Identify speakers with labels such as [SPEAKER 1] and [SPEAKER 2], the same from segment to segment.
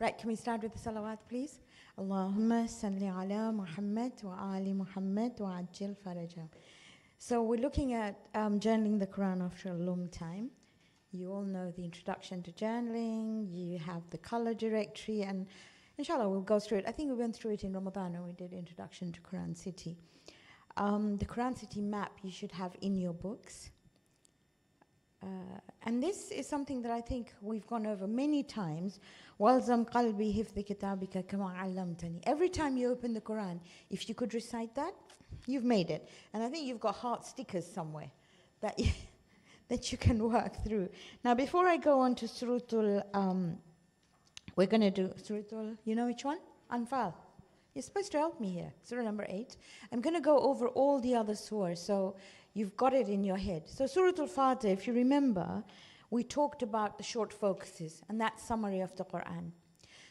[SPEAKER 1] Right, can we start with the salawat, please? Allahumma salli ala Muhammad wa ali Muhammad wa ajil farajam. So we're looking at journaling the Quran after a long time. You all know the introduction to journaling. You have the color directory, and inshallah we'll go through it. I think we went through it in Ramadan when we did Introduction to Quran City. The Quran City map you should have in your books. And this is something that I think we've gone over many times. وَالْزَمْ قَلْبِي حِفْظِ كِتَابِكَ كَمَا عَلَّمْتَنِي. Every time you open the Quran, if you could recite that, you've made it. And I think you've got heart stickers somewhere that you can work through. Now, before I go on to Suratul, we're going to do Suratul, you know which one? Anfal. You're supposed to help me here. Surah number 8. I'm going to go over all the other surahs, so you've got it in your head. So Suratul Fatih, if you remember, we talked about the short focuses and that summary of the Quran.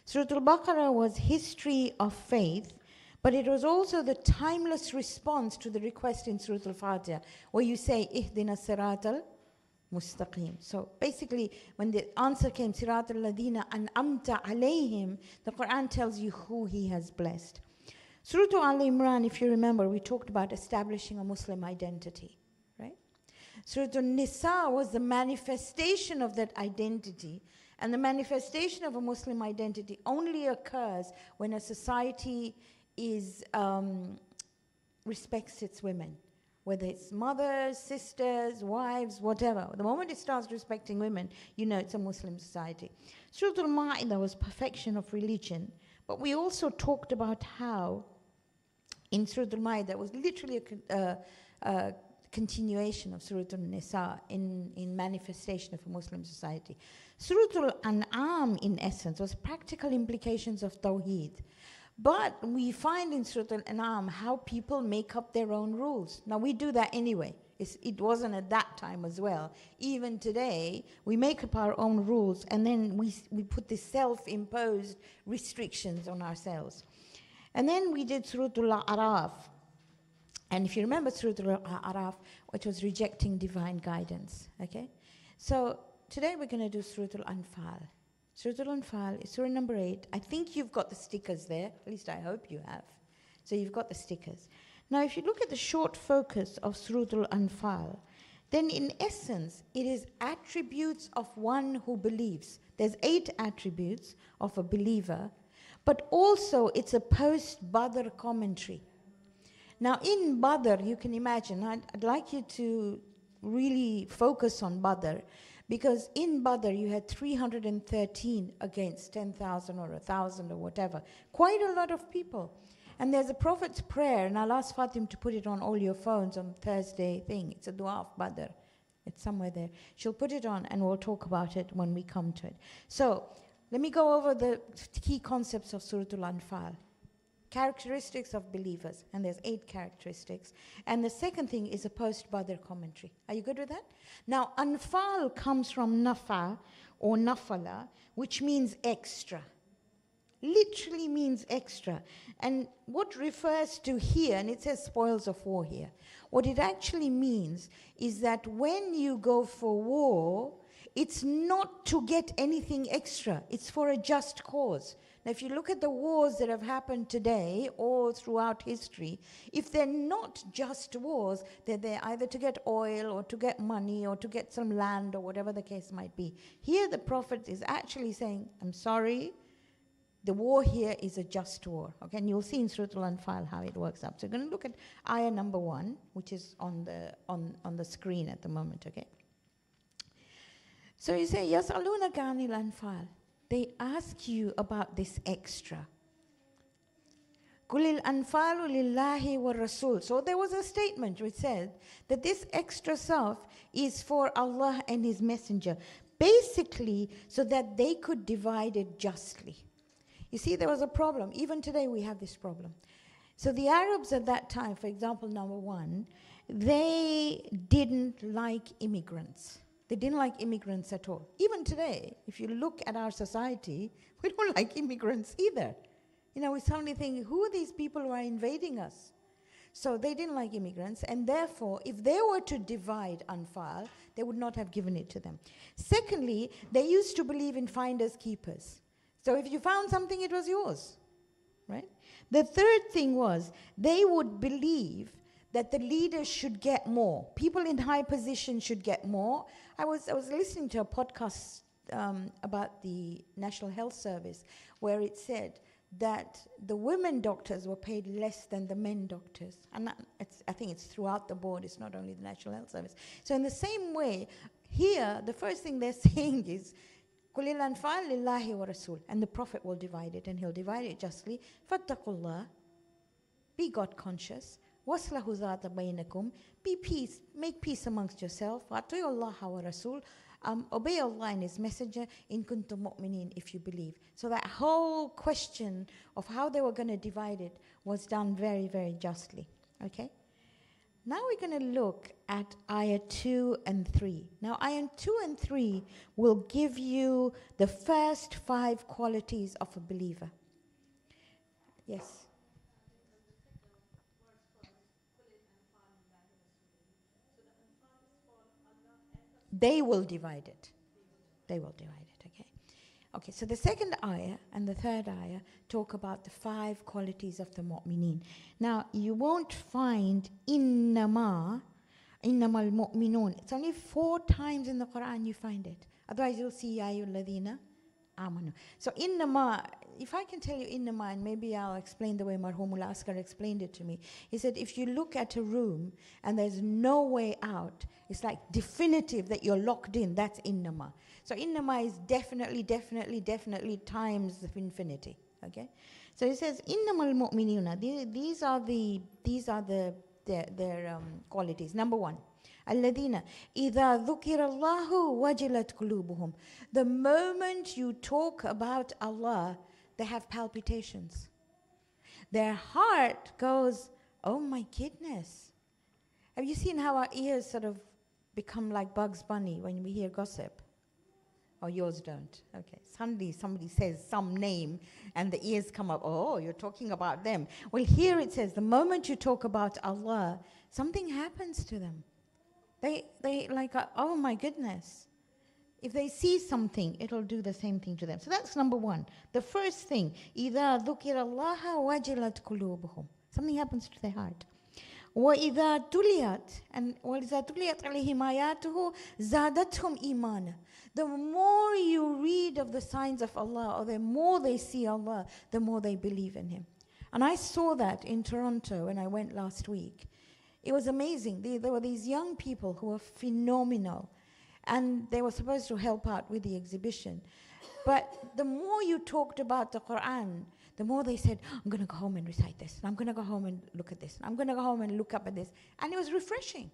[SPEAKER 1] Suratul Baqarah was history of faith, but it was also the timeless response to the request in Suratul Fatih, where you say, Ihdina siratal mustaqim. So basically, when the answer came, Siratal ladina an'amta alayhim, the Quran tells you who He has blessed. Surah Al Imran, if you remember, we talked about establishing a Muslim identity, right? Surah An-Nisa was the manifestation of that identity, and the manifestation of a Muslim identity only occurs when a society respects its women, whether it's mothers, sisters, wives, whatever. The moment it starts respecting women, you know it's a Muslim society. Surah Al-Ma'idah was perfection of religion, but we also talked about how in Surah Al-Ma'idah was literally a continuation of Surah Al-Nisa in manifestation of a Muslim society. Surah Al-An'am, in essence, was practical implications of Tawheed. But we find in Surah Al-An'am how people make up their own rules. Now, we do that anyway. It wasn't at that time as well. Even today, we make up our own rules, and then we put these self-imposed restrictions on ourselves. And then we did Surah Al-A'raf. And if you remember Surah Al-A'raf, which was rejecting divine guidance. Okay? So today we're going to do Surah Al-Anfal. Surah Al-Anfal is Surah number 8. I think you've got the stickers there. At least I hope you have. So you've got the stickers. Now, if you look at the short focus of Surah Al-Anfal, then in essence, it is attributes of one who believes. There's 8 attributes of a believer, but also it's a post-Badr commentary. Now, in Badr, you can imagine, I'd like you to really focus on Badr, because in Badr, you had 313 against 10,000 or 1,000 or whatever. Quite a lot of people. And there's a Prophet's prayer, and I'll ask Fatim to put it on all your phones on Thursday thing. It's a dua of Badr. It's somewhere there. She'll put it on, and we'll talk about it when we come to it. So, let me go over the key concepts of Surah Al-Anfal. Characteristics of believers, and there's 8 characteristics. And the second thing is a post-Badr commentary. Are you good with that? Now, Anfal comes from nafa or nafala, which means extra. Literally means extra. And what refers to here, and it says spoils of war here, what it actually means is that when you go for war, it's not to get anything extra. It's for a just cause. Now, if you look at the wars that have happened today or throughout history, if they're not just wars, they're there either to get oil or to get money or to get some land or whatever the case might be. Here the Prophet is actually saying, I'm sorry, the war here is a just war. Okay, and you'll see in Surah Al-Anfal how it works out. So we're going to look at ayah number 1, which is on the screen at the moment, okay? So you say, يَسْأَلُونَكَ عَنِ الْأَنْفَالِ. They ask you about this extra. قُلِ الْأَنْفَالُ لِلَّهِ وَالرَّسُولِ. So there was a statement which said that this extra stuff is for Allah and His Messenger, basically so that they could divide it justly. You see, there was a problem. Even today we have this problem. So the Arabs at that time, for example, number 1, they didn't like immigrants. They didn't like immigrants at all. Even today, if you look at our society, we don't like immigrants either. You know, we suddenly think, who are these people who are invading us? So they didn't like immigrants, and therefore, if they were to divide Anfal, they would not have given it to them. Secondly, they used to believe in finders keepers. So if you found something, it was yours, right? The third thing was they would believe that the leaders should get more. People in high positions should get more. I was listening to a podcast about the National Health Service where it said that the women doctors were paid less than the men doctors. And I think it's throughout the board, it's not only the National Health Service. So in the same way, here, the first thing they're saying is, قُلِ الْأَنْفَالِ لِلَّهِ وَرَسُولِ, and the Prophet will divide it, and he'll divide it justly. فَاتَّقُوا اللَّهِ, be God conscious. وَأَصْلِحُوا ذَاتَ بَيْنَكُمْ, be peace, make peace amongst yourself. وَأَطِيعُوا اللَّهَ وَرَسُولِ, obey Allah and His Messenger, in kuntum mu'minin, if you believe. So that whole question of how they were going to divide it was done very, very justly. Okay? Now we're going to look at ayah 2 and 3. Now ayah 2 and 3 will give you the first 5 qualities of a believer. Yes? They will divide it. They will divide it, okay? Okay, so the second ayah and the third ayah talk about the 5 qualities of the mu'mineen. Now, you won't find innamal mu'minun. It's only 4 times in the Quran you find it. Otherwise, you'll see ya ayyuhalladhina amanu. So innama, if I can tell you innama, and maybe I'll explain the way Marhumul Askar explained it to me. He said, if you look at a room and there's no way out, it's like definitive that you're locked in, that's innama. So innama is definitely times of infinity. Okay? So he says, innamal mu'minuna, these are their qualities. Number 1. الذين إذا ذكر الله وجلت قلوبهم. The moment you talk about Allah, they have palpitations. Their heart goes, oh my goodness. Have you seen how our ears sort of become like Bugs Bunny when we hear gossip? Or yours don't? Okay. Suddenly somebody says some name and the ears come up, oh, you're talking about them. Well, here it says, the moment you talk about Allah, something happens to them. They like, oh my goodness. If they see something, it'll do the same thing to them. So that's number 1. The first thing, إِذَا ذُكِرَ اللَّهَ وَجِلَتْ قُلُوبُهُم. Something happens to their heart. وَإِذَا تُلِيَتْ, and وَإِذَا تُلِيَتْ عَلَيْهِمْ آيَاتُهُ زَادَتْهُمْ إِيمَانًا. The more you read of the signs of Allah, or the more they see Allah, the more they believe in Him. And I saw that in Toronto when I went last week. It was amazing. There were these young people who were phenomenal, and they were supposed to help out with the exhibition. But the more you talked about the Quran, the more they said, I'm going to go home and recite this, and I'm going to go home and look at this, and I'm going to go home and look up at this. And it was refreshing.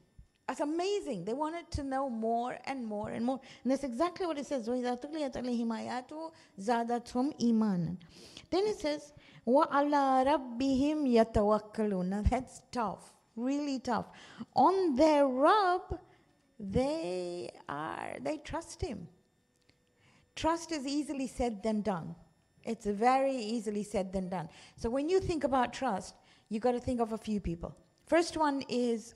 [SPEAKER 1] It's amazing. They wanted to know more and more and more. And that's exactly what it says. وَإِذَا تُلِيَتْ عَلَيْهِمْ آيَاتُهُ زَادَتْهُمْ إِيمَانًا. Then it says, وَعَلَىٰ رَبِّهِمْ يَتَوَكَّلُونَ. Now that's tough. Really tough. On their Rabb, they trust Him. Trust is easily said than done. It's very easily said than done. So when you think about trust, you got to think of a few people. First one is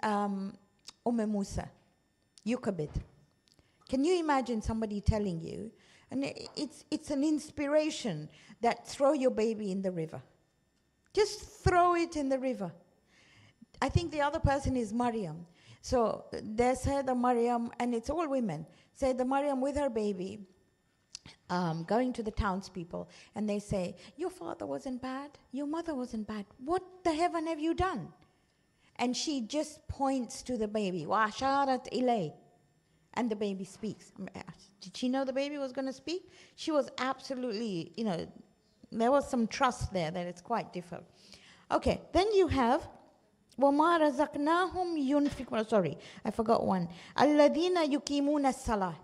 [SPEAKER 1] Musa, Yukabid. Can you imagine somebody telling you, and it's an inspiration, that throw your baby in the river. Just throw it in the river. I think the other person is Maryam. So there's Sayyidah Maryam, and it's all women. Sayyidah Maryam with her baby, going to the townspeople, and they say, your father wasn't bad, your mother wasn't bad. What the heaven have you done? And she just points to the baby. وَأَشَارَتْ إِلَيْهِ. And the baby speaks. Did she know the baby was going to speak? She was absolutely, there was some trust there that it's quite different. Okay, then you have وَمَا رَزَقْنَاهُمْ يُنْفِقُونَ. Sorry, I forgot one. الَّذِينَ يُقِيمُونَ الصَّلَاةِ.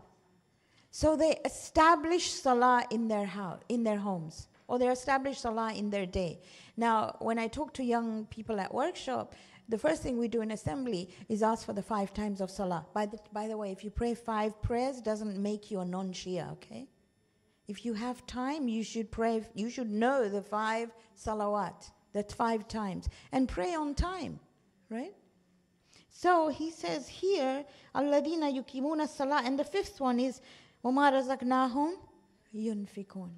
[SPEAKER 1] So they establish salah in their house, in their homes, or they establish salah in their day. Now, when I talk to young people at workshop, the first thing we do in assembly is ask for the 5 times of salah. By the way, if you pray 5 prayers, doesn't make you a non-Shia, okay? If you have time, you should pray, you should know the 5 salawat. That's 5 times. And pray on time, right? So he says here, الَّذِينَ يُقِيمُونَ الصَّلَاةَ. And the 5th one is, وَمَا رَزَقْنَاهُمْ يُنْفِقُونَ.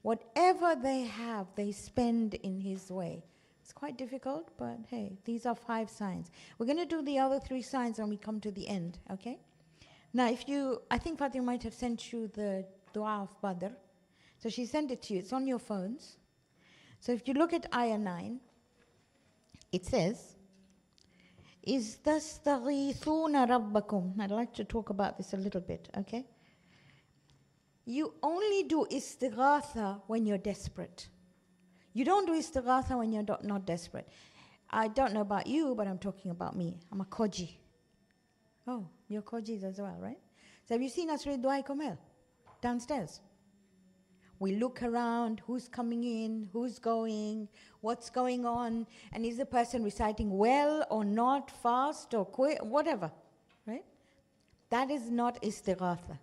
[SPEAKER 1] Whatever they have, they spend in His way. It's quite difficult, but hey, these are 5 signs. We're going to do the other 3 signs when we come to the end, okay? Now, I think Fatima might have sent you the dua of Badr. So she sent it to you. It's on your phones. So if you look at ayah 9, it says, إِذْ تَسْتَغِيثُونَ رَبَّكُمْ. I'd like to talk about this a little bit, okay? You only do istighatha when you're desperate. You don't do istighatha when you're not desperate. I don't know about you, but I'm talking about me. I'm a koji. Oh, you're kojis as well, right? So have you seen us read Dua Komel downstairs? We look around, who's coming in, who's going, what's going on, and is the person reciting well or not, fast or quick, whatever, right? That is not istighatha.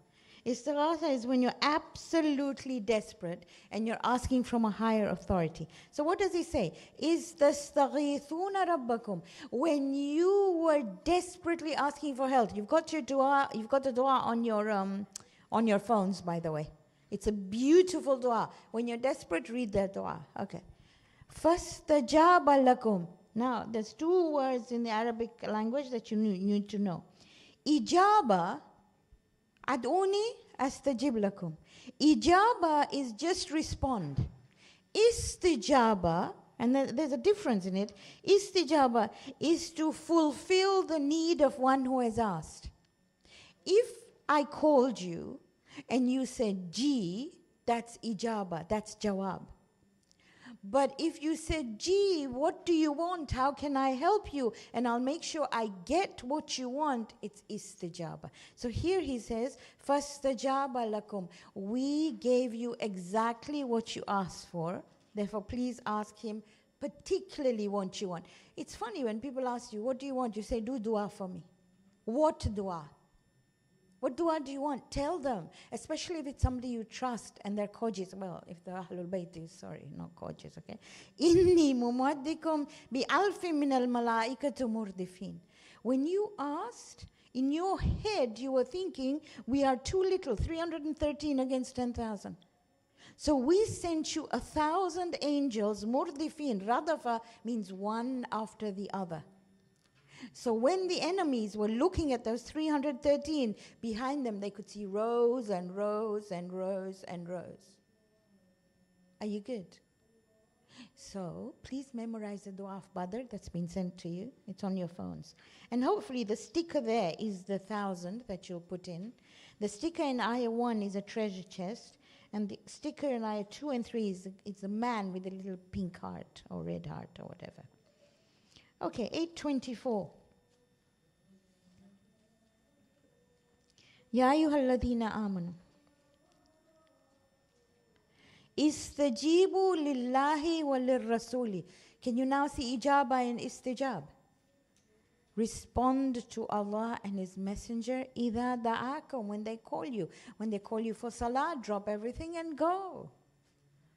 [SPEAKER 1] Istighatha is when you're absolutely desperate and you're asking from a higher authority. So what does he say? Istastaghithuna rabbakum. When you were desperately asking for help, you've got your dua, you've got the dua on your phones, by the way. It's a beautiful dua. When you're desperate, read that dua. Okay. Fastajaba lakum. Now, there's 2 words in the Arabic language that you need to know. Ijaba, ad'uni astajib lakum. Ijaba is just respond. Istijaba, and there's a difference in it. Istijaba is to fulfill the need of one who has asked. If I called you and you said ji, that's ijaba, that's jawab. But if you said, gee, what do you want? How can I help you? And I'll make sure I get what you want, it's istijaba. So here he says, fastajaba lakum. We gave you exactly what you asked for. Therefore, please ask him particularly what you want. It's funny when people ask you, what do you want? You say, do dua for me. What dua? What dua do you want? Tell them, especially if it's somebody you trust and they're kojis. Well, if they're Ahlul Bayt, sorry, not kojis, okay? Inni mumaddikum bi alfi min al malaikatu murdifin. When you asked, in your head you were thinking, we are too little, 313 against 10,000. So we sent you 1,000 angels, murdifin. Radafa means one after the other. So when the enemies were looking at those 313, behind them they could see rows and rows and rows and rows. Are you good? So please memorize the dua of Badr that's been sent to you. It's on your phones. And hopefully the sticker there is the 1,000 that you'll put in. The sticker in ayah 1 is a treasure chest. And the sticker in ayah 2 and 3 is a man with a little pink heart or red heart or whatever. Okay, 824. Ya ayyuhalladhina amanu. Istajibu lillahi wa lirrasuli. Can you now see ijaba and istijab? Respond to Allah and His Messenger idha da'akum, when they call you. When they call you for salah, drop everything and go.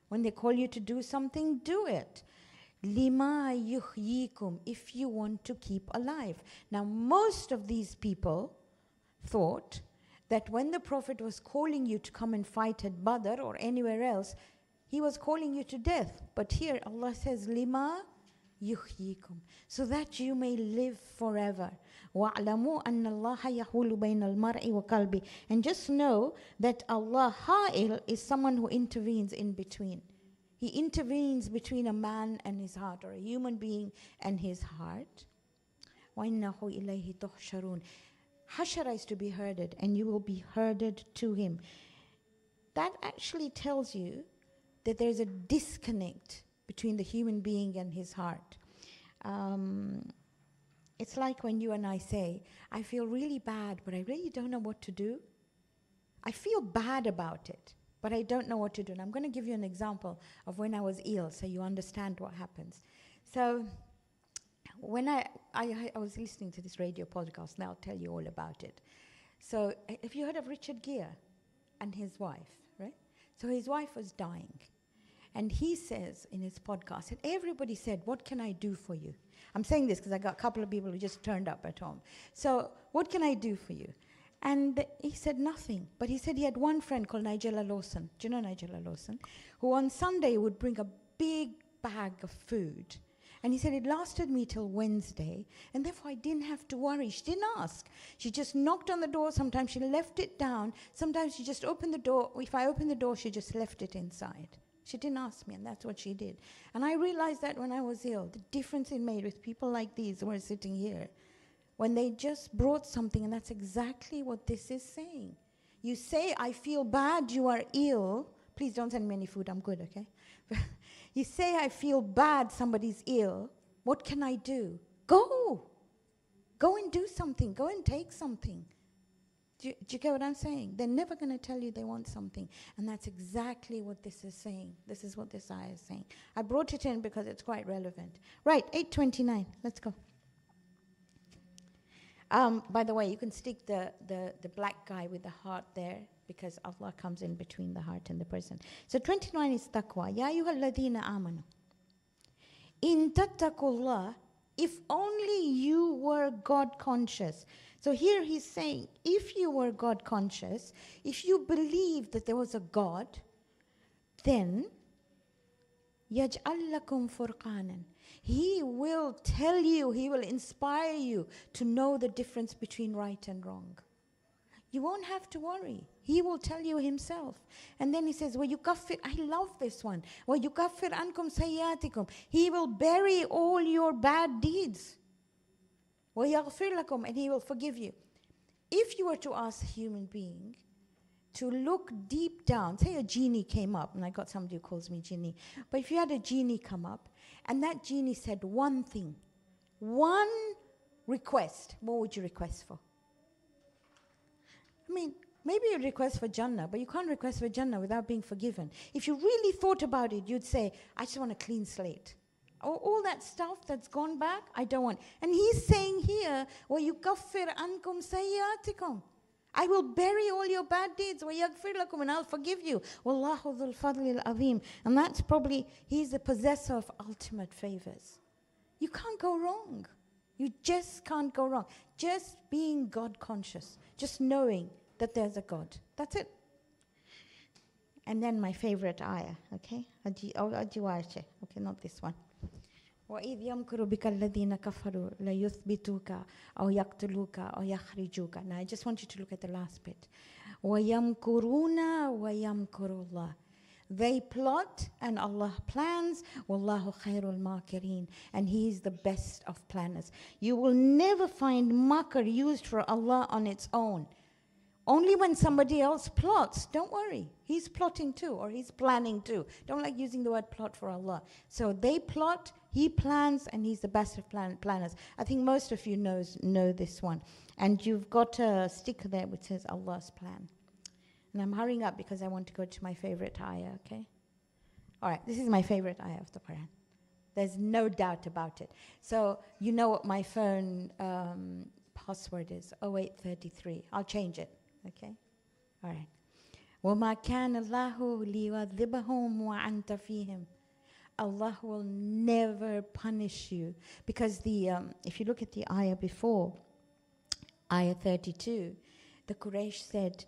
[SPEAKER 1] When they call you to do something, do it. Lima yuhyikum, if you want to keep alive. Now, most of these people thought that when the Prophet was calling you to come and fight at Badr or anywhere else, he was calling you to death. But here Allah says, Lima yuhyikum, so that you may live forever. وَاعْلَمُوا أَنَّ اللَّهَ يَحُولُ بَيْنَ الْمَرْءِ وَقَلْبِ. And just know that Allah, Ha'il, is someone who intervenes in between. He intervenes between a man and his heart, or a human being and his heart. وَإِنَّهُ إِلَيْهِ تُحْشَرُونَ. Hashara is to be herded, and you will be herded to him. That actually tells you that there's a disconnect between the human being and his heart. It's like when you and I say, I feel really bad, but I really don't know what to do. I feel bad about it, but I don't know what to do. And I'm going to give you an example of when I was ill so you understand what happens. So when I was listening to this radio podcast, and I'll tell you all about it. So have you heard of Richard Gere and his wife, right? So his wife was dying. And he says in his podcast, and everybody said, what can I do for you? I'm saying this because I got a couple of people who just turned up at home. So what can I do for you? And he said nothing. But he said he had one friend called Nigella Lawson. Do you know Nigella Lawson? Who on Sunday would bring a big bag of food. And he said it lasted me till Wednesday. And therefore I didn't have to worry. She didn't ask. She just knocked on the door. Sometimes she left it down. Sometimes she just opened the door. If I opened the door, she just left it inside. She didn't ask me, and that's what she did. And I realized that when I was ill, the difference it made with people like these who are sitting here, when they just brought something, and that's exactly what this is saying. You say, I feel bad, you are ill. Please don't send me any food, I'm good, okay? You say, I feel bad, somebody's ill. What can I do? Go. Go and do something. Go and take something. Do you get what I'm saying? They're never going to tell you they want something. And that's exactly what this is saying. This is what this ayah is saying. I brought it in because it's quite relevant. Right, 8:29. Let's go. By the way, you can stick the black guy with the heart there because Allah comes in between the heart and the person. So 29 is taqwa. Ya ayyuhalladhina amanu. In tattaqullah, if only you were God conscious. So here he's saying, if you were God conscious, if you believed that there was a God, then yaj'al lakum furqanan. He will tell you, he will inspire you to know the difference between right and wrong. You won't have to worry. He will tell you himself. And then he says, وَيُكَفِّرْ, I love this one. وَيُكَفِّرْ عَنْكُمْ سَيِّئَاتِكُمْ. He will bury all your bad deeds. وَيَغْفِرْ لَكُمْ, and he will forgive you. If you were to ask a human being to look deep down, say a genie came up, and I got somebody who calls me genie, but if you had a genie come up, and that genie said one thing, one request, what would you request for? I mean, maybe you'd request for Jannah, but you can't request for Jannah without being forgiven. If you really thought about it, you'd say, I just want a clean slate. All that stuff that's gone back, I don't want. And he's saying here, وَيُكَفِّرْ عَنْكُمْ سَيِّئَاتِكُمْ. I will bury all your bad deeds, وَيَغْفِرْ لَكُمْ, and I'll forgive you. وَاللَّهُ ذُو الْفَضْلِ الْعَظِيمِ. And that's probably, he's the possessor of ultimate favors. You can't go wrong. You just can't go wrong. Just being God conscious, just knowing that there's a God. That's it. And then my favorite ayah, okay? Okay, not this one. وَإِذْ يَمْكُرُ بِكَ الَّذِينَ كَفَرُوا لَيُثْبِتُوكَ أَوْ يَقْتُلُوكَ أَوْ يَخْرِجُوكَ. Now I just want you to look at the last bit. وَيَمْكُرُونَ وَيَمْكُرُ اللَّهُ. They plot and Allah plans. وَاللَّهُ خَيْرُ الْمَاكِرِينَ. And He is the best of planners. You will never find makr used for Allah on its own. Only when somebody else plots, don't worry. He's plotting too, or he's planning too. Don't like using the word plot for Allah. So they plot, He plans, and He's the best of planners. I think most of you know this one. And you've got a sticker there which says Allah's plan. And I'm hurrying up because I want to go to my favorite ayah, okay? All right, this is my favorite ayah of the Quran. There's no doubt about it. So you know what my phone password is, 0833. I'll change it. Okay? All right. وَمَا كَانَ اللَّهُ لِيُعَذِّبَهُمْ وَأَنْتَ فِيهِمْ. Allah will never punish you. Because if you look at the ayah before, ayah 32, the Quraysh said,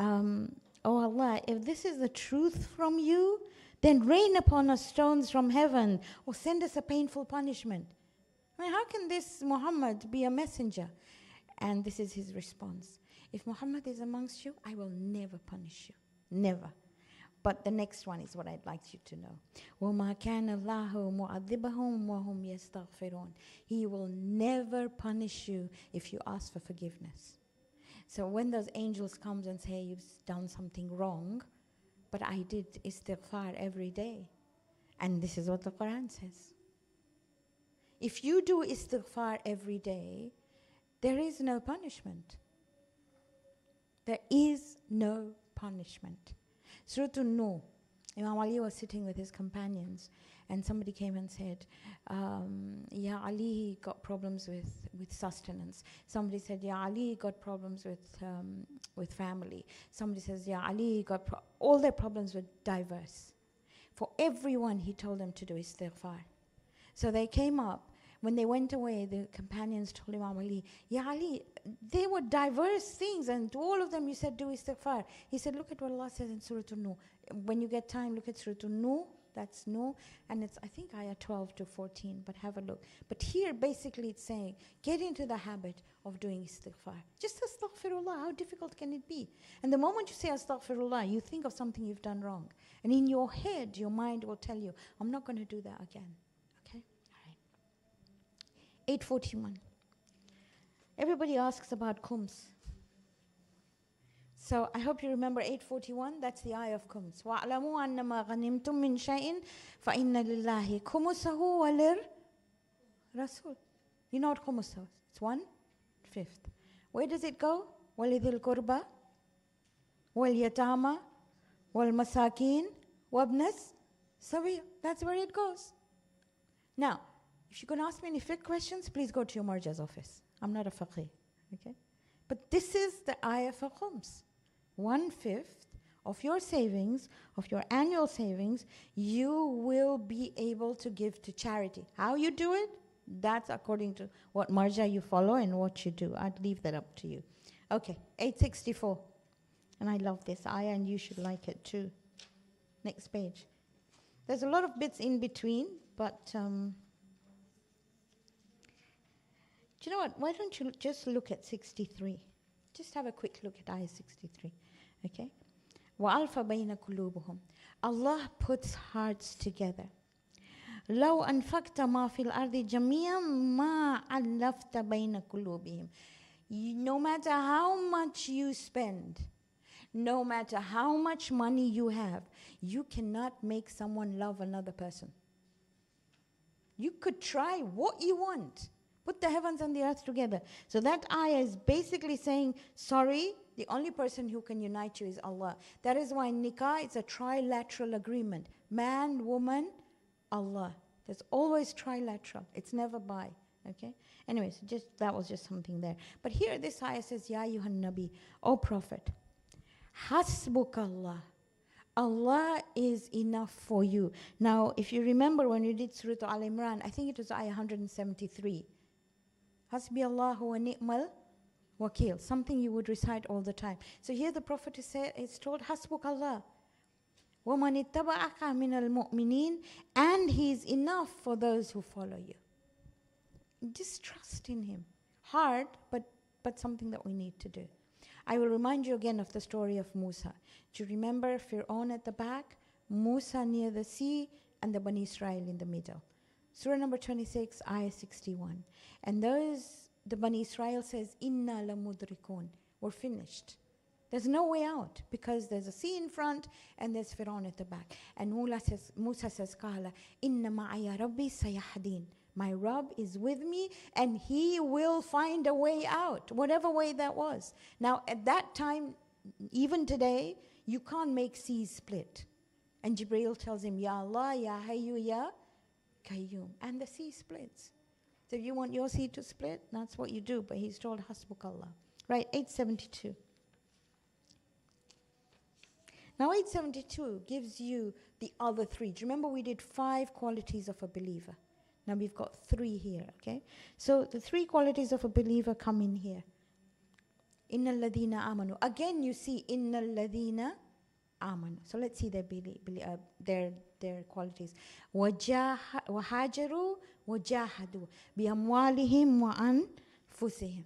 [SPEAKER 1] oh Allah, if this is the truth from you, then rain upon us stones from heaven or send us a painful punishment. I mean, how can this Muhammad be a messenger? And this is his response. If Muhammad is amongst you, I will never punish you. Never. But the next one is what I'd like you to know. وَمَا كَانَ اللَّهُ مُعَذِّبَهُمْ وَهُمْ يَسْتَغْفِرُونَ. He will never punish you if you ask for forgiveness. So when those angels come and say, you've done something wrong, but I did istighfar every day. And this is what the Quran says. If you do istighfar every day, there is no punishment. There is no punishment. Surah An-Nur, Imam Ali was sitting with his companions, and somebody came and said, Ya Ali got problems with sustenance. Somebody said, Ya Ali got problems with family. Somebody says, Ya Ali got all their problems were diverse. For everyone, he told them to do istighfar. So they came up when they went away, the companions told Imam Ali, Ya Ali, they were diverse things, and to all of them you said, do istighfar. He said, look at what Allah says in Surah An-Nur. When you get time, look at Surah An-Nur. That's no, and it's, I think, ayah 12 to 14, but have a look. But here, basically, it's saying, get into the habit of doing istighfar. Just astaghfirullah, how difficult can it be? And the moment you say astaghfirullah, you think of something you've done wrong. And in your head, your mind will tell you, I'm not going to do that again. Okay? All right. 841. Everybody asks about khums. So I hope you remember 841, that's the ayah of khums. وَاعْلَمُوا أَنَّمَا غَنِمْتُم مِّن شَيْءٍ فَإِنَّ لِلَّهِ خُمُسَهُ وَلِلرَّسُولِ. You know what khumus is? It's 1/5. Where does it go? وَلِذِي الْقُرْبَى وَالْيَتَامَى وَالْمَسَاكِينَ وَابْنَ السَّبِيلِ. That's where it goes. Now, if you're going to ask me any fiqh questions, please go to your marja's office. I'm not a faqih. Okay? But this is the ayah for khums. 1/5 of your savings, of your annual savings, you will be able to give to charity. How you do it, that's according to what marja you follow and what you do. I'd leave that up to you. Okay, 864. And I love this ayah, and you should like it too. Next page. There's a lot of bits in between, but do you know what? Why don't you just look at 63? Just have a quick look at ayah 63. Okay? وَأَلْفَ بَيْنَ قُلُوبُهُمْ. Allah puts hearts together. لَوْ أَنْفَقْتَ مَا فِي الْأَرْضِ جَمِيعًا مَا أَلَّفْتَ بَيْنَ قُلُوبِهِمْ. No matter how much you spend, no matter how much money you have, you cannot make someone love another person. You could try what you want. Put the heavens and the earth together. So that ayah is basically saying, sorry, the only person who can unite you is Allah. That is why nikah is a trilateral agreement. Man, woman, Allah. There's always trilateral. It's never bi. Okay? Anyways, that was just something there. But here this ayah says, Ya ayyuhan nabi, O Prophet, hasbuk Allah. Allah is enough for you. Now, if you remember when we did Surah Al-Imran, I think it was ayah 173. Hasbi Allahu wa ni'mal wakil. Something you would recite all the time. So here the Prophet is told, Hasbuk Allah. وَمَنِ اتَّبَعَكَ مِنَ الْمُؤْمِنِينَ. And He is enough for those who follow you. Just trust in Him. Hard, but something that we need to do. I will remind you again of the story of Musa. Do you remember Fir'aun at the back, Musa near the sea, and the Bani Israel in the middle? Surah number 26, ayah 61. And the Bani Israel says, Inna la mudrikun. We're finished. There's no way out because there's a sea in front and there's Fir'aun at the back. And Musa says, Qala, Inna ma'aya rabbi sayahdin. My Rabb is with me and He will find a way out, whatever way that was. Now, at that time, even today, you can't make seas split. And Jibreel tells him, Ya Allah, Ya Hayyu, Ya Qayyum. And the sea splits. So if you want your sea to split, that's what you do. But he's told, Hasbuk Allah. Right, 872. Now 872 gives you the other three. Do you remember we did 5 qualities of a believer? Now we've got 3 here, okay? So the 3 qualities of a believer come in here. Innal ladhina amanu. Again you see innal ladhina amanu. So let's see their qualities. Wahajaru wajahadu bi amwalihim wa anfusihim.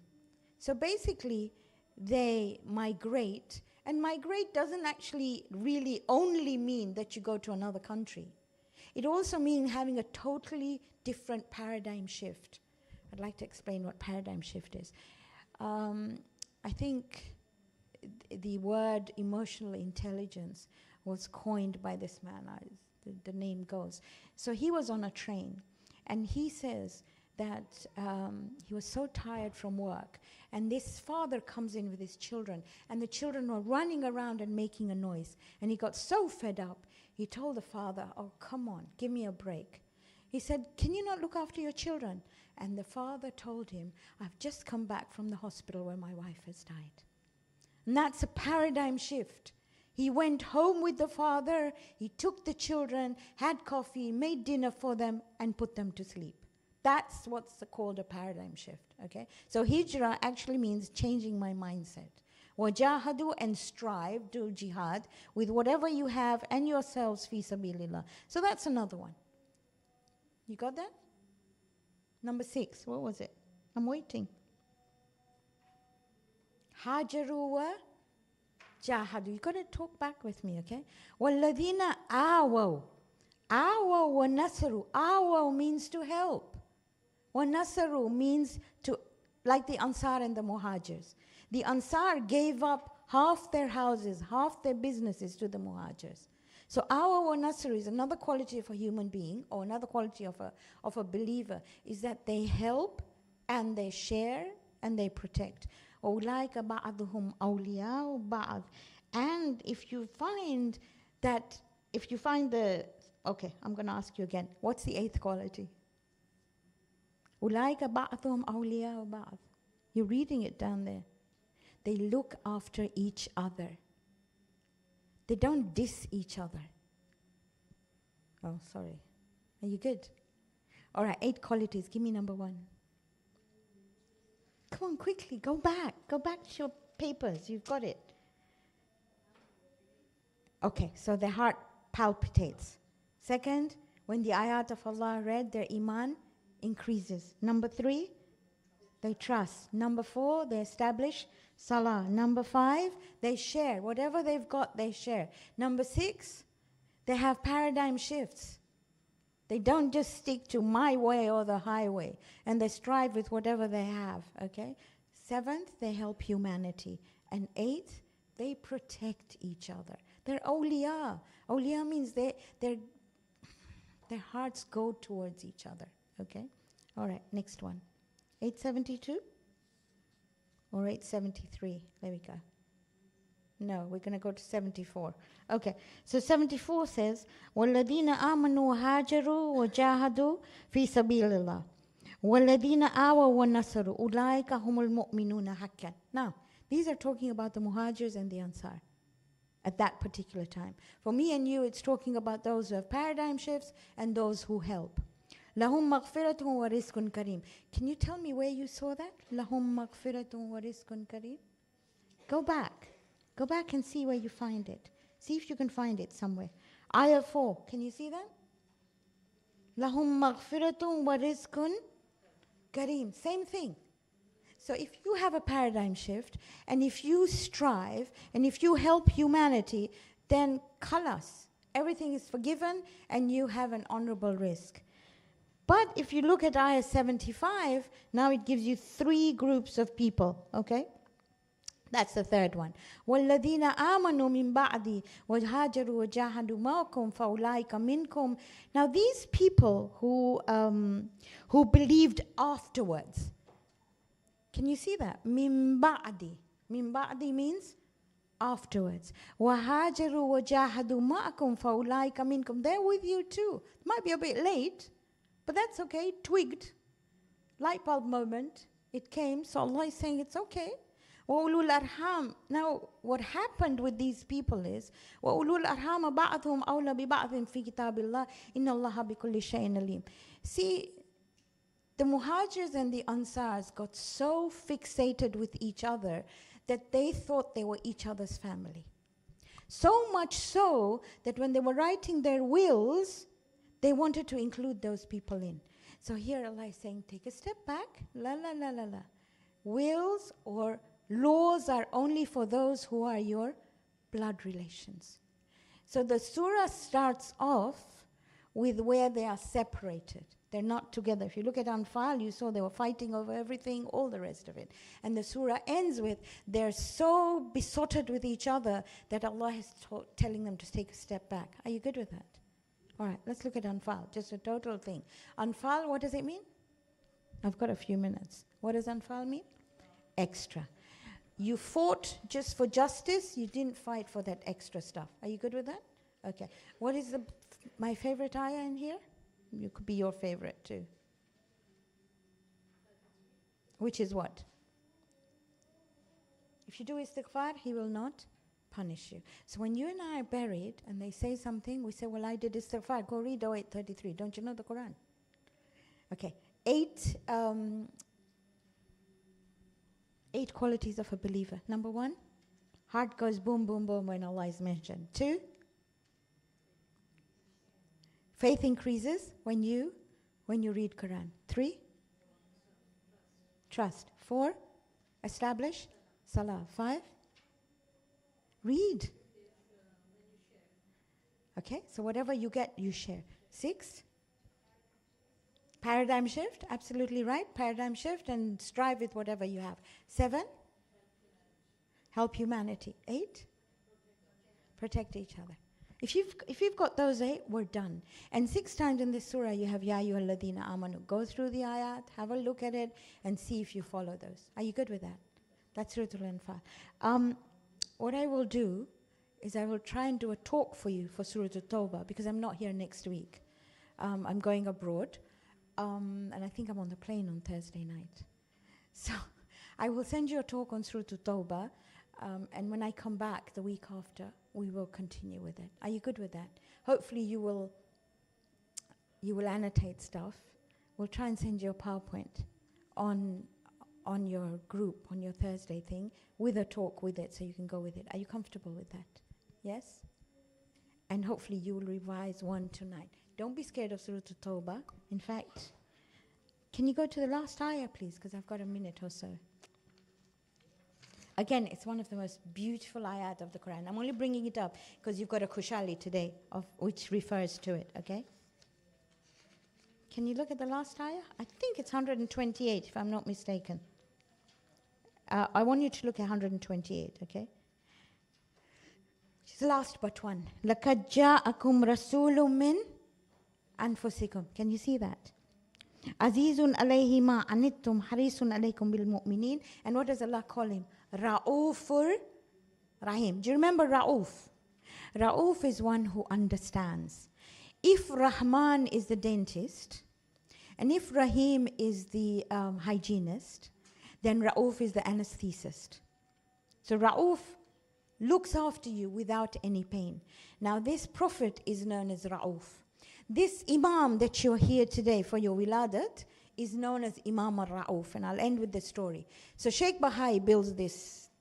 [SPEAKER 1] So basically they migrate, and migrate doesn't actually really only mean that you go to another country. It also means having a totally different paradigm shift. I'd like to explain what paradigm shift is. I think the word emotional intelligence was coined by this man, the name goes. So he was on a train, and he says that he was so tired from work, and this father comes in with his children, and the children were running around and making a noise, and he got so fed up, he told the father, oh, come on, give me a break. He said, can you not look after your children? And the father told him, I've just come back from the hospital where my wife has died. And that's a paradigm shift. He went home with the father, he took the children, had coffee, made dinner for them, and put them to sleep. That's what's called a paradigm shift, okay? So hijrah actually means changing my mindset. Wajahadu, and strive, do jihad, with whatever you have and yourselves fi sabilillah. So that's another one. You got that? Number 6, what was it? I'm waiting. Hajaru wa jahadu. You got to talk back with me, okay? Walladina awaw. Awaw wa nasaru. Awaw means to help. Wa nasaru means to, like the Ansar and the Muhajirs. The Ansar gave up half their houses, half their businesses to the Muhajirs. So awaw wa nasr is another quality of a human being, or another quality of a believer, is that they help and they share and they protect. أُولَٰئِكَ بَعْضُهُمْ أَوْلِيَاءُ بَعْضٍ. And if you find okay, I'm going to ask you again. What's the 8th quality? أُولَٰئِكَ بَعْضُهُمْ أَوْلِيَاءُ بَعْضٍ. You're reading it down there. They look after each other. They don't diss each other. Oh, sorry. Are you good? All right, 8 qualities. Give me number 1. Come on, quickly, go back. Go back to your papers. You've got it. Okay, so their heart palpitates. Second, when the ayat of Allah read, their iman increases. Number 3, they trust. Number 4, they establish salah. Number 5, they share. Whatever they've got, they share. Number 6, they have paradigm shifts. They don't just stick to my way or the highway, and they strive with whatever they have, okay? 7th, they help humanity. And 8th, they protect each other. They're awliya. Awliya means their hearts go towards each other, okay? All right, next one. 872 or 873? There we go. No, we're going to go to 74. Okay, so 74 says, وَالَّذِينَ آمَنُوا وَهَاجَرُوا وَجَاهَدُوا فِي سَبِيلِ اللَّهِ وَالَّذِينَ آوَوا وَنَصَرُوا أُولَٰئِكَ هُمُ الْمُؤْمِنُونَ حَقًّا. Now, these are talking about the Muhajirs and the Ansar at that particular time. For me and you, it's talking about those who have paradigm shifts and those who help. لَهُمْ مَغْفِرَةٌ وَرِزْقٌ كَرِيمٌ. Can you tell me where you saw that? لَهُمْ مَغْفِرَةٌ وَرِزْقٌ كَرِيمٌ. Go back. Go back and see where you find it. See if you can find it somewhere. Ayah 4, can you see that? لَهُمْ مَغْفِرَةٌ وَرِزْقٌ كَرِيمٌ. Same thing. So if you have a paradigm shift, and if you strive, and if you help humanity, then khalas, everything is forgiven, and you have an honorable risk. But if you look at ayah 75, now it gives you 3 groups of people, okay? That's the 3rd one. وَالَّذِينَ آمَنُوا مِن بَعْدِ وَهَاجَرُوا وَجَاهَدُوا مَعَكُمْ فَأُولَٰئِكَ مِنْكُمْ. Now these people who believed afterwards, can you see that? مِن بَعْدِ. مِن بَعْدِ means afterwards. وَهَاجَرُوا وَجَاهَدُوا مَعَكُمْ فَأُولَٰئِكَ مِنْكُمْ. They're with you too. Might be a bit late, but that's okay. Twigged. Light bulb moment. It came. So Allah is saying it's okay. وَأُولُو الْأَرْحَامِ. Now, what happened with these people is, وَأُولُو الْأَرْحَامَ بَعْضُهُمْ أَوْلَى بِبَعْضٍ فِي كِتَابِ اللَّهِ إِنَّ اللَّهَ بِكُلِّ شَيْءٍ عَلِيمٌ. See, the Muhajirs and the Ansars got so fixated with each other that they thought they were each other's family. So much so that when they were writing their wills, they wanted to include those people in. So here Allah is saying, take a step back. La la la la la. Wills or laws are only for those who are your blood relations. So the surah starts off with where they are separated. They're not together. If you look at Anfal, you saw they were fighting over everything, all the rest of it. And the surah ends with, they're so besotted with each other that Allah is telling them to take a step back. Are you good with that? All right, let's look at Anfal, just a total thing. Anfal, what does it mean? I've got a few minutes. What does Anfal mean? Extra. You fought just for justice. You didn't fight for that extra stuff. Are you good with that? Okay. What is my favorite ayah in here? You could be your favorite too. Which is what? If you do istighfar, He will not punish you. So when you and I are buried and they say something, we say, well, I did istighfar. Go read 0833. Don't you know the Quran? Okay. 8 qualities of a believer. Number 1, heart goes boom, boom, boom when Allah is mentioned. 2, faith increases when you read Quran. 3, trust. 4, establish salah. 5, read. Okay, so whatever you get, you share. 6, paradigm shift, absolutely right. Paradigm shift and strive with whatever you have. 7, help humanity. 8, protect each other. If you've got those 8, we're done. And 6 times in this surah you have Ya ayyuhalladhina amanu. Go through the ayat, have a look at it, and see if you follow those. Are you good with that? That's Surah Al-Anfal. What I will do is I will try and do a talk for you for Surah At-Tawbah, because I'm not here next week. I'm going abroad. And I think I'm on the plane on Thursday night. So I will send you a talk on Surah At-Tawbah, and when I come back the week after, we will continue with it. Are you good with that? Hopefully you will annotate stuff. We'll try and send you a PowerPoint on your group, on your Thursday thing, with a talk with it, so you can go with it. Are you comfortable with that? Yes? And hopefully you will revise one tonight. Don't be scared of Surah At-Tawbah. In fact, can you go to the last ayah, please? Because I've got a minute or so. Again, it's one of the most beautiful ayat of the Quran. I'm only bringing it up because you've got a kushali today, which refers to it, okay? Can you look at the last ayah? I think it's 128, if I'm not mistaken. I want you to look at 128, okay? It's the last but one. لَقَدْ جَاءَكُمْ رَسُولٌ مِّنْ أَنفُسِكُمْ. Can you see that? Azizun alayhi ma anittum harisun alaykum bil mu'minin. And what does Allah call him? Ra'ufur Rahim. Do you remember Ra'uf? Ra'uf is one who understands. If Rahman is the dentist, and if Rahim is the hygienist, then Ra'uf is the anesthetist. So Ra'uf looks after you without any pain. Now this prophet is known as Ra'uf. This Imam that you're here today for your wiladat is known as Imam al-Ra'uf. And I'll end with the story. So Sheikh Bahai builds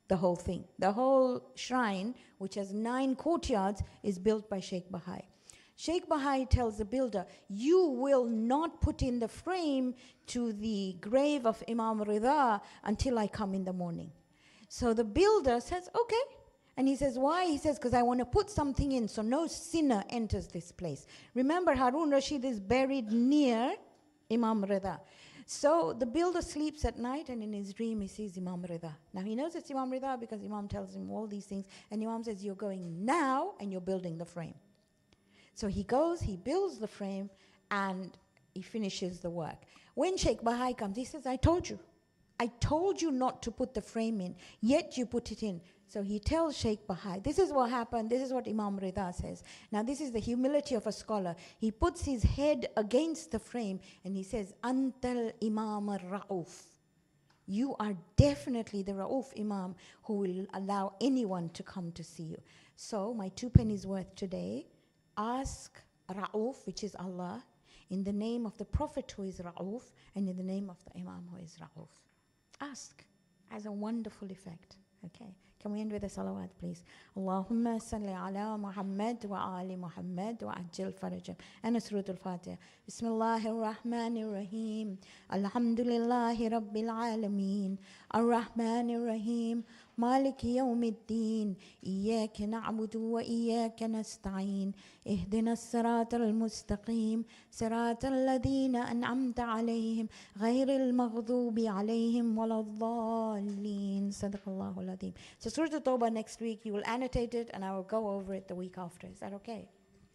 [SPEAKER 1] the whole thing. The whole shrine, which has 9 courtyards, is built by Sheikh Bahai. Sheikh Bahai tells the builder, you will not put in the frame to the grave of Imam Rida until I come in the morning. So the builder says, okay. And he says, why? He says, because I want to put something in so no sinner enters this place. Remember, Harun Rashid is buried near Imam Rida. So the builder sleeps at night, and in his dream he sees Imam Rida. Now he knows it's Imam Rida because Imam tells him all these things. And Imam says, you're going now and you're building the frame. So he goes, he builds the frame, and he finishes the work. When Sheikh Bahai comes, he says, I told you not to put the frame in, yet you put it in. So he tells Sheikh Bahai, this is what happened, this is what Imam Rida says. Now this is the humility of a scholar. He puts his head against the frame and he says, Antal Imam al-Ra'uf. You are definitely the Ra'uf Imam who will allow anyone to come to see you. So my 2 pennies worth today, ask Ra'uf, which is Allah, in the name of the Prophet who is Ra'uf, and in the name of the Imam who is Ra'uf. Ask. Has a wonderful effect. Okay. Can we end with a salawat, please? Allahumma salli ala Muhammad wa ali Muhammad wa ajil farajam. And Surah Al-Fatiha. Bismillahir Rahmanir Rahim. Alhamdulillahi Rabbil Alameen. Ar-Rahmanir Rahim. Maliki Yawmiddin. Iyaka na'budu wa iyaka nasta'in. Ihdina as-siratal mustaqim. Siratal ladhina an'amta alayhim. Ghayril maghdubi alayhim waladdallin. Sadaqallahu al-Azim. So Surah At-Tawbah next week, you will annotate it and I will go over it the week after. Is that okay?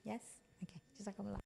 [SPEAKER 1] Yes? Okay. Jazakumullah.